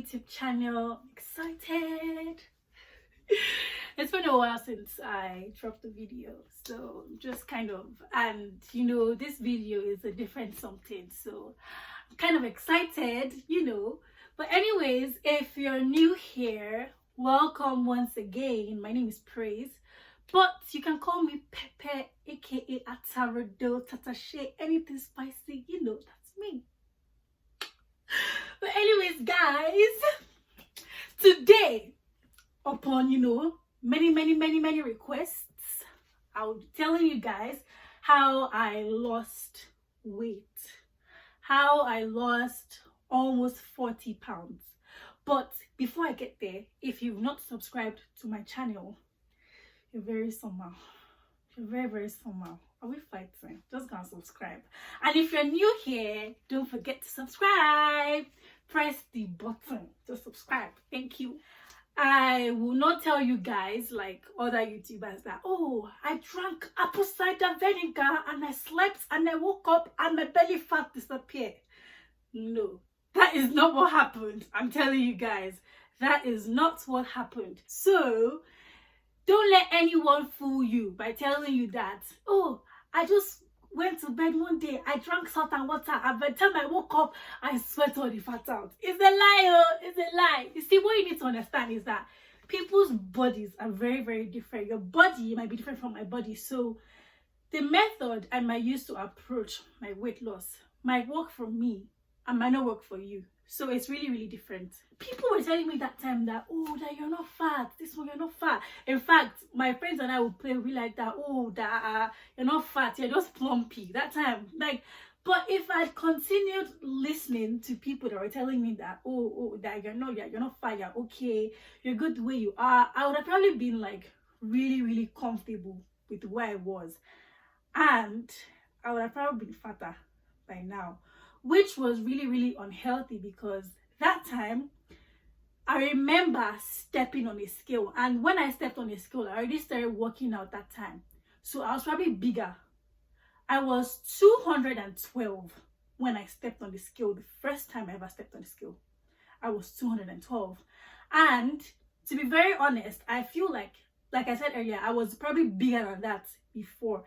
YouTube channel. Excited. It's been a while since I dropped a video, so just kind of, and you know, this video is a different something, so I'm kind of excited, you know. But anyways, if you're new here, welcome once again. My name is Praise, but you can call me Pepe, aka Atarado, Tatashe, anything spicy, you know, that's me. But anyways, guys, today, upon, you know, many requests, I'll be telling you guys how I lost weight, how I lost almost 40 pounds. But before I get there, if you've not subscribed to my channel, you're very somehow. You're very somehow. Are we fighting? Just gonna subscribe. And if you're new here, don't forget to subscribe. Press the button to subscribe. Thank you. I will not tell you guys like other YouTubers that, oh, I drank apple cider vinegar and I slept and I woke up and my belly fat disappeared. No, that is not what happened. I'm telling you guys, that is not what happened. So don't let anyone fool you by telling you that, oh, I just went to bed one day, I drank salt and water, and by the time I woke up, I sweat all the fat out. It's a lie, oh, it's a lie. You see, what you need to understand is that people's bodies are very different. Your body might be different from my body. So the method I might use to approach my weight loss might work for me and might not work for you. So it's really different. People were telling me that time that, oh, that you're not fat. This one, you're not fat. In fact, my friends and I would play with like that, oh, that you're not fat, you're just plumpy. That time, like, but if I continued listening to people that were telling me that, oh, that you're not fat, you're okay, you're good the way you are, I would have probably been like really comfortable with where I was. And I would have probably been fatter by now, which was really unhealthy, because that time I remember stepping on a scale, and when I stepped on a scale, I already started working out that time, so I was probably bigger. I was 212 when I stepped on the scale. The first time I ever stepped on the scale, I was 212. And to be very honest, I feel like I said earlier, I was probably bigger than that before.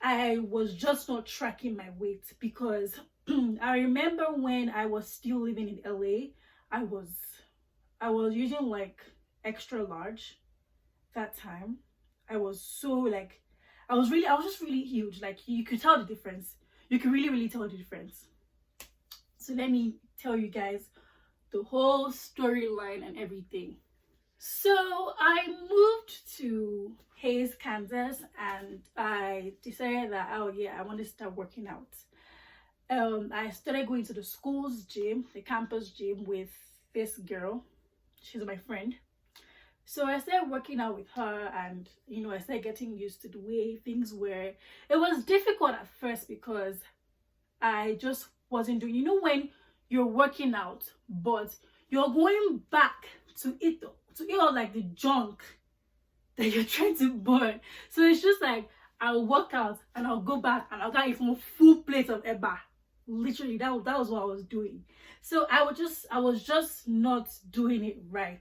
I was just not tracking my weight, because I remember when I was still living in LA, I was using like extra large that time. I was so like, I was just really huge. Like, you could tell the difference. You could really tell the difference. So let me tell you guys the whole storyline and everything. So I moved to Hays, Kansas, and I decided that, oh yeah, I want to start working out. I started going to the school's gym, the campus gym, with this girl. She's my friend. So I started working out with her, and you know, I started getting used to the way things were. It was difficult at first because I just wasn't doing, you know, when you're working out but you're going back to eat all like the junk that you're trying to burn. So it's just like, I'll work out and I'll go back and I'll get even full plate of eba. Literally, that was what I was doing. So I was just not doing it right.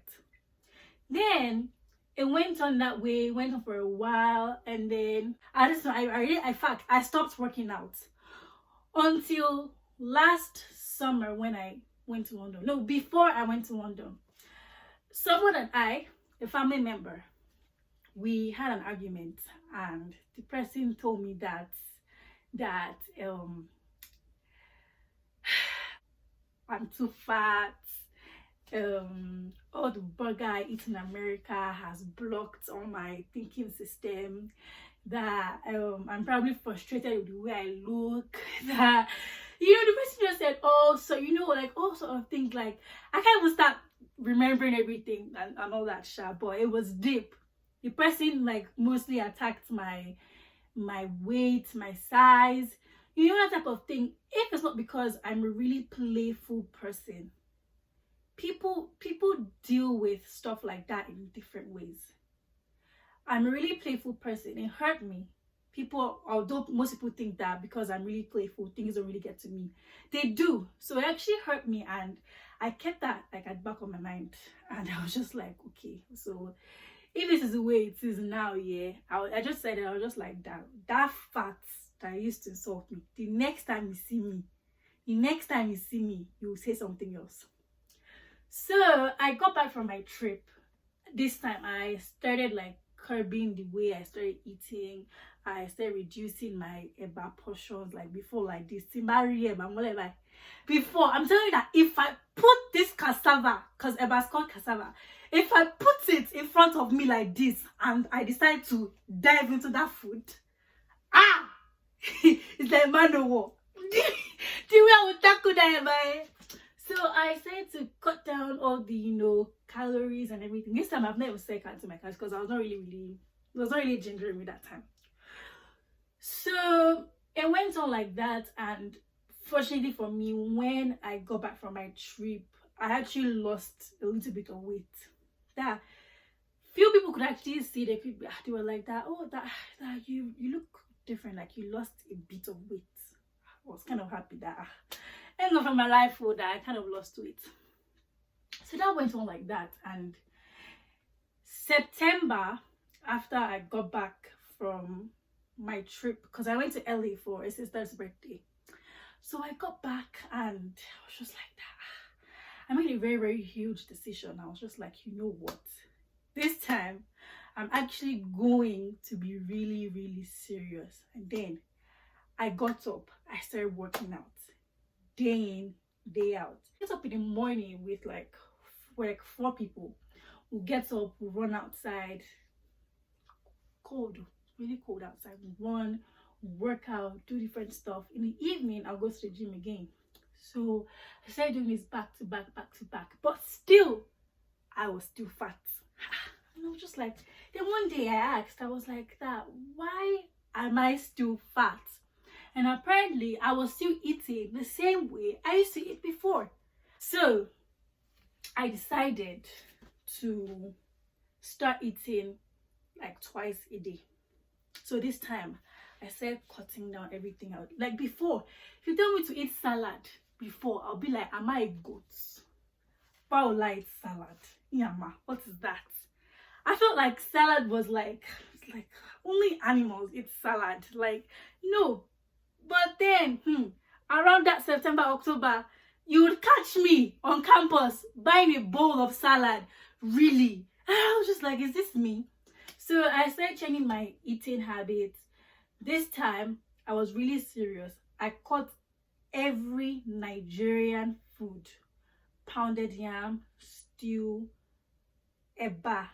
Then it went on that way, went on for a while, and then I stopped working out until last summer when I went to London. No, before I went to London. Someone and I, a family member, we had an argument, and the person told me that I'm too fat. All the burger I eat in America has blocked all my thinking system. That I'm probably frustrated with the way I look. That, you know, the person just said, oh, so you know, like all sort of things. Like, I can't even start remembering everything and all that shit, but it was deep. The person like mostly attacked my weight, my size, you know, that type of thing. If it's not because I'm a really playful person, people deal with stuff like that in different ways. I'm a really playful person. It hurt me. People, although most people think that because I'm really playful, things don't really get to me, they do. So it actually hurt me, and I kept that like at the back of my mind, and I was just like, okay, so if this is the way it is now, yeah, I just said it. I was just like that fat that used to insult me. The next time you see me, you will say something else. So I got back from my trip. This time I started like curbing the way I started eating. I started reducing my eba portions. Like before, like this timbari eba, whatever. Before, I'm telling you that if I put this cassava, because eba is called cassava, if I put it in front of me like this and I decide to dive into that food, it's like man of war. The way I would tackle that eba. So I started to cut down all the calories and everything. This time I've never said cut to my calories because I was not really gingering me that time. So it went on like that, and fortunately for me, when I got back from my trip, I actually lost a little bit of weight. That few people could actually see the people. They were like that. Oh, that you look different. Like you lost a bit of weight. I was kind of happy that end of my life food that I kind of lost weight. So that went on like that, and September, after I got back from my trip, because I went to LA for a sister's birthday. So I got back and I was just like that. I made a very, very huge decision. I was just like, you know what? This time I'm actually going to be really, really serious. And then I got up, I started working out. Day in, day out. Get up in the morning with like 4 people. We'll get up, we'll run outside. Cold, really cold outside. We'll run, work out, do different stuff. In the evening, I'll go to the gym again. So I started doing this back to back. But still, I was still fat. And I was just like, then one day I asked, I was like, that, why am I still fat? And apparently I was still eating the same way I used to eat before. So I decided to start eating like twice a day. So this time I started cutting down everything out. Like before, if you tell me to eat salad before, I'll be like, am I a goat? Why would I eat salad? Yama, what is that? I felt like salad was like only animals eat salad. Like, no. But then, around that September, October, you would catch me on campus buying a bowl of salad. Really? And I was just like, is this me? So I started changing my eating habits. This time, I was really serious. I cut every Nigerian food. Pounded yam, stew, eba.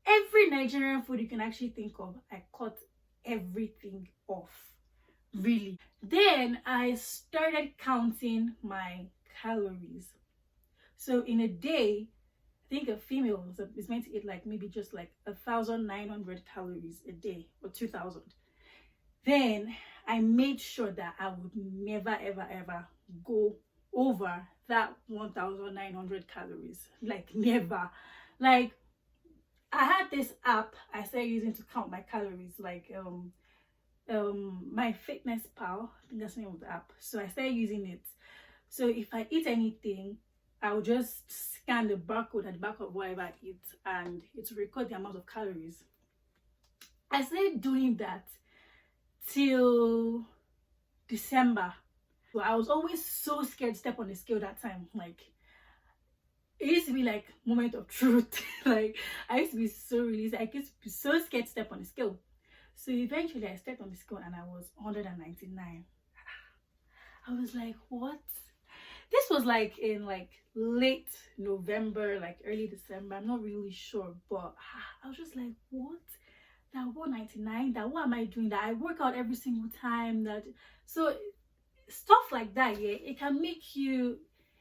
Every Nigerian food you can actually think of, I cut everything off. Really. Then I started counting my calories. So in a day, I think a female is meant to eat like maybe just like 1,900 calories a day or 2,000. Then I made sure that I would never ever go over that 1,900 calories. Like never. Like I had this app I started using to count my calories, like MyFitnessPal, I think that's the name of the app. So I started using it. So if I eat anything, I'll just scan the barcode at the back of whatever I eat, and it will record the amount of calories. I started doing that till December. So I was always so scared to step on the scale that time. Like it used to be like moment of truth. Like I used to be so released. I used to be so scared to step on the scale. So eventually I stepped on the scale and I was 199. I was like, what? This was like in like late November, like early December. I'm not really sure, but I was just like, what? That 199? That what am I doing? That I work out every single time. That so stuff like that, yeah, it can make you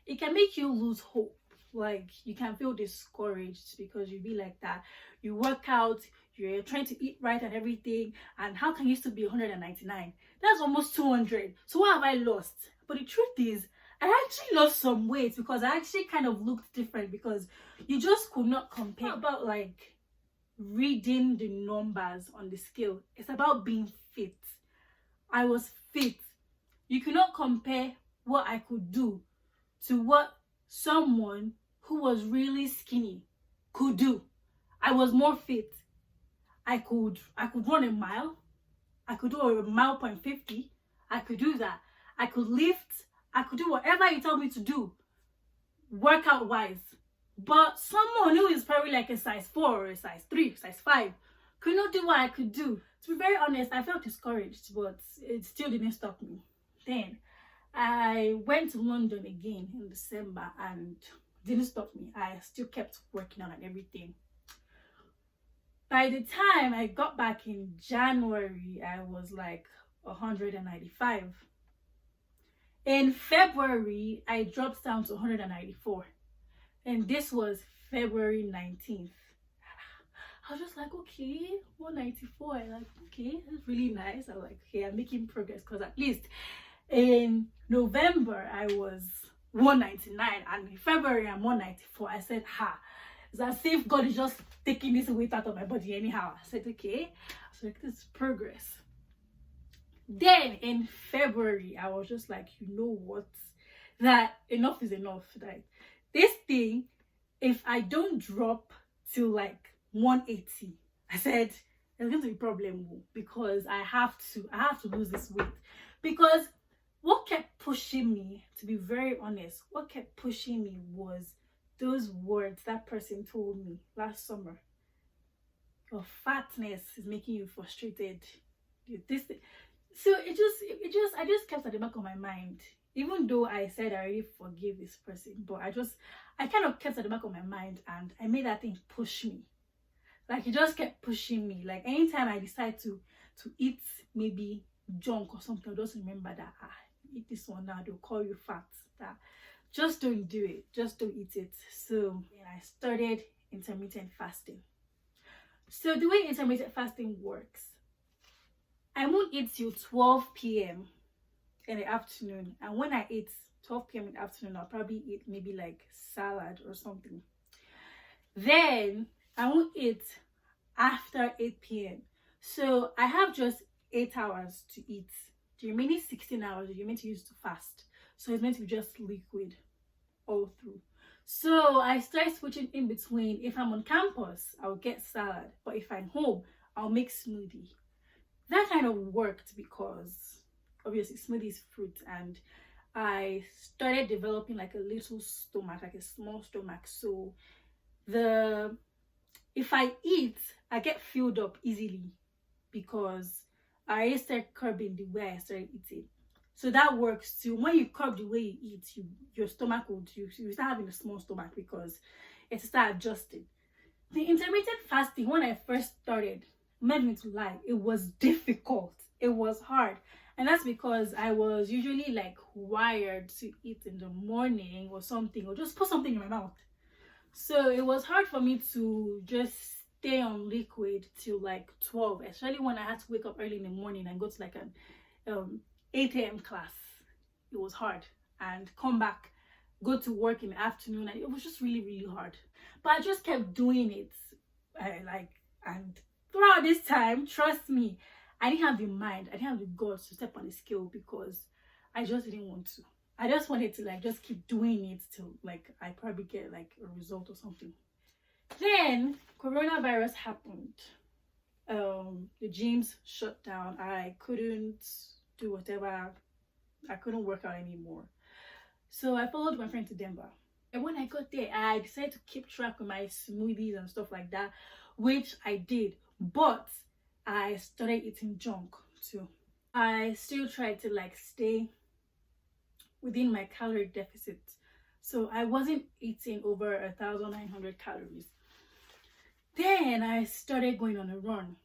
lose hope. Like you can feel discouraged because you be like that. You work out, you're trying to eat right and everything, and how can you still be 199? That's almost 200. So what have I lost? But the truth is, I actually lost some weight because I actually kind of looked different because you just could not compare. It's not about like reading the numbers on the scale. It's about being fit. I was fit. You cannot compare what I could do to what someone who was really skinny could do. I was more fit. I could run a mile. I could do a mile point 50. I could do that. I could lift. I could do whatever you tell me to do, workout wise. But someone who is probably like a size 4 or a size 3, size 5 could not do what I could do. To be very honest, I felt discouraged, but it still didn't stop me. Then I went to London again in December and didn't stop me. I still kept working on and everything. By the time I got back in January, I was like 195. In February, I dropped down to 194. And this was February 19th. I was just like, okay, 194. I'm like, okay, that's really nice. I was like, okay, I'm making progress, because at least in November, I was 199. And in February, I'm 194. I said, ha. It's as if God is just taking this weight out of my body anyhow. I said, okay. So like, this is progress. Then in February, I was just like, you know what? That enough is enough. Like, this thing, if I don't drop to like 180, I said, there's going to be a problem, because I have to lose this weight. Because what kept pushing me, to be very honest, what kept pushing me was those words that person told me last summer. Your fatness is making you frustrated. So I just kept at the back of my mind. Even though I said I already forgave this person, but I kind of kept at the back of my mind, and I made that thing push me. Like, it just kept pushing me. Like, anytime I decide to eat maybe junk or something, I'll just remember that, eat this one now, they'll call you fat. That just don't do it. Just don't eat it. So I started intermittent fasting. So the way intermittent fasting works, I won't eat till 12 p.m. in the afternoon. And when I eat 12 p.m. in the afternoon, I'll probably eat maybe like salad or something. Then I won't eat after 8 p.m. So I have just 8 hours to eat. The remaining 16 hours you're meant to use to fast. So it's meant to be just liquid all through. So I started switching in between. If I'm on campus, I'll get salad. But if I'm home, I'll make smoothie. That kind of worked because obviously smoothie is fruit, and I started developing like a little stomach, like a small stomach. So if I eat, I get filled up easily because I started curbing the way I started eating. So that works too. When you curb the way you eat, your stomach will you start having a small stomach because it start adjusting. The intermittent fasting, when I first started, I'm not going to lie, it was difficult. It was hard. And that's because I was usually like wired to eat in the morning or something, or just put something in my mouth. So it was hard for me to just stay on liquid till like 12, especially when I had to wake up early in the morning and go to like an 8 a.m. class. It was hard. And come back, go to work in the afternoon, and it was just really, really hard. But I just kept doing it. And throughout this time, trust me, I didn't have the mind, I didn't have the guts to step on the scale because I just didn't want to. I just wanted to like just keep doing it till like I probably get like a result or something. Then coronavirus happened. The gyms shut down. I couldn't do whatever. I couldn't work out anymore. So I followed my friend to Denver. And when I got there, I decided to keep track of my smoothies and stuff like that, which I did. But I started eating junk too. I still tried to like stay within my calorie deficit. So I wasn't eating over 1,900 calories. Then I started going on a run.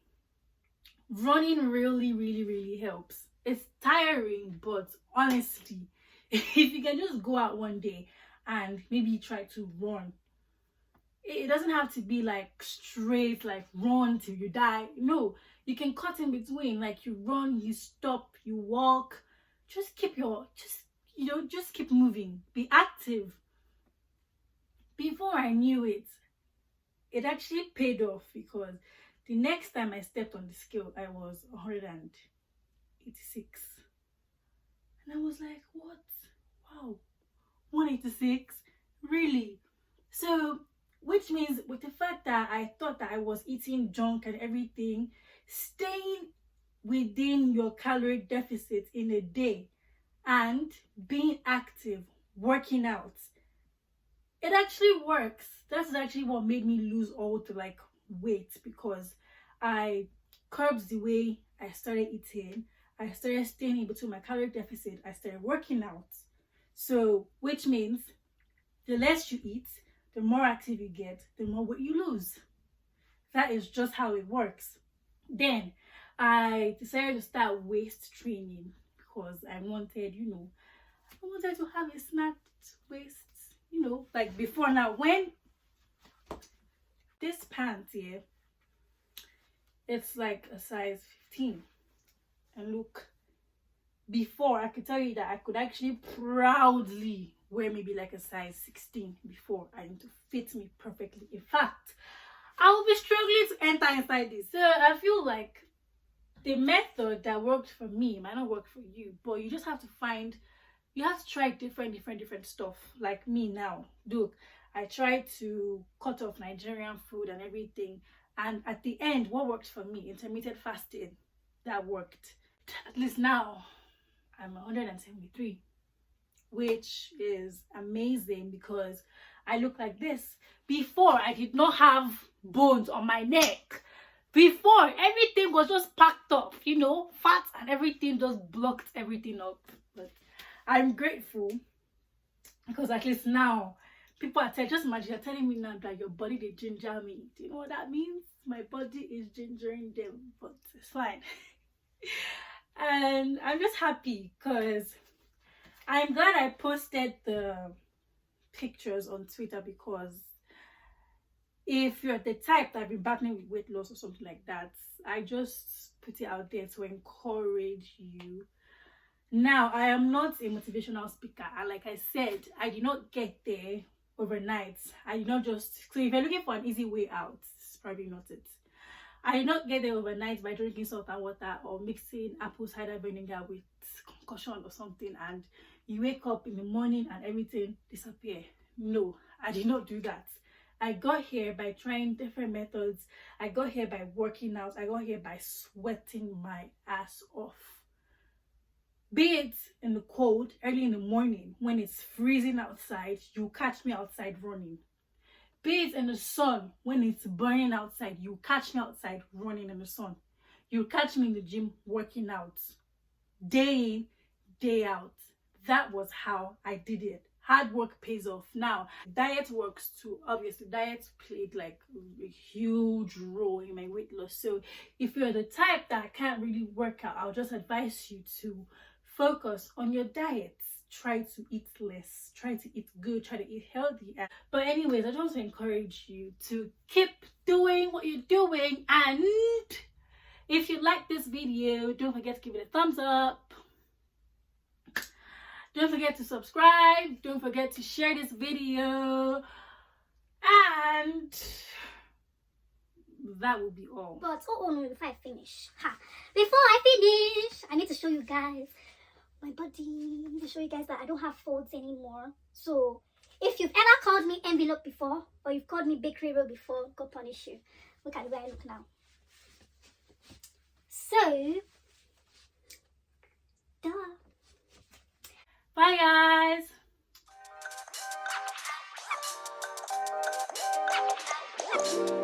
Running really, really, really helps. It's tiring, but honestly, if you can just go out one day and maybe try to run, it doesn't have to be like straight, like run till you die. No, you can cut in between. Like you run, you stop, you walk. Just keep moving. Be active. Before I knew it, it actually paid off because the next time I stepped on the scale, I was 186. And I was like, what? Wow, 186? Really. So, which means with the fact that I thought that I was eating junk and everything, staying within your calorie deficit in a day and being active, working out, it actually works. That's actually what made me lose all the like weight, because I curbed the way I started eating. I started staying in between my calorie deficit. I started working out. So, which means the less you eat, the more active you get, the more weight you lose. That is just how it works. Then I decided to start waist training because I wanted, I wanted to have a snapped waist, like before. Now, when this pants here, it's like a size 15. And look, before I could tell you that I could actually proudly wear maybe like a size 16 before, and to fit me perfectly. In fact, I will be struggling to enter inside this. So I feel like the method that worked for me might not work for you, but you just have to try different stuff. Like me now, look, I tried to cut off Nigerian food and everything, and at the end, what worked for me, intermittent fasting, that worked. At least now I'm 173, which is amazing because I look like this. Before, I did not have bones on my neck. Before, everything was just packed up, fat and everything just blocked everything up. But I'm grateful because at least now people are just imagine you're telling me now that your body they ginger me. Do you know what that means? My body is gingering them, but it's fine. And I'm just happy because I'm glad I posted the pictures on Twitter, because if you're the type that I've been battling with weight loss or something like that, I just put it out there to encourage you. Now, I am not a motivational speaker. Like I said, I did not get there overnight. I did not just... So if you're looking for an easy way out, it's probably not it. I did not get there overnight by drinking salt and water or mixing apple cider vinegar with concussion or something, and you wake up in the morning and everything disappear. No, I did not do that. I got here by trying different methods. I got here by working out. I got here by sweating my ass off. Be it in the cold, early in the morning, when it's freezing outside, you catch me outside running. Be it in the sun, when it's burning outside, you catch me outside running in the sun. You catch me in the gym working out. Day in, day out. That was how I did it. Hard work pays off. Now, diet works too. Obviously, diet played like a huge role in my weight loss. So if you're the type that can't really work out, I'll just advise you to focus on your diet. Try to eat less, try to eat good, try to eat healthy. But anyways, I just want to encourage you to keep doing what you're doing, and if you like this video, don't forget to give it a thumbs up. Don't forget to subscribe. Don't forget to share this video. And that will be all. But no, before I finish, before I finish, I need to show you guys my body. I need to show you guys that I don't have folds anymore. So if you've ever called me envelope before, or you've called me bakery roll before, God punish you. Look at the way I look now. So, duh. Bye, guys.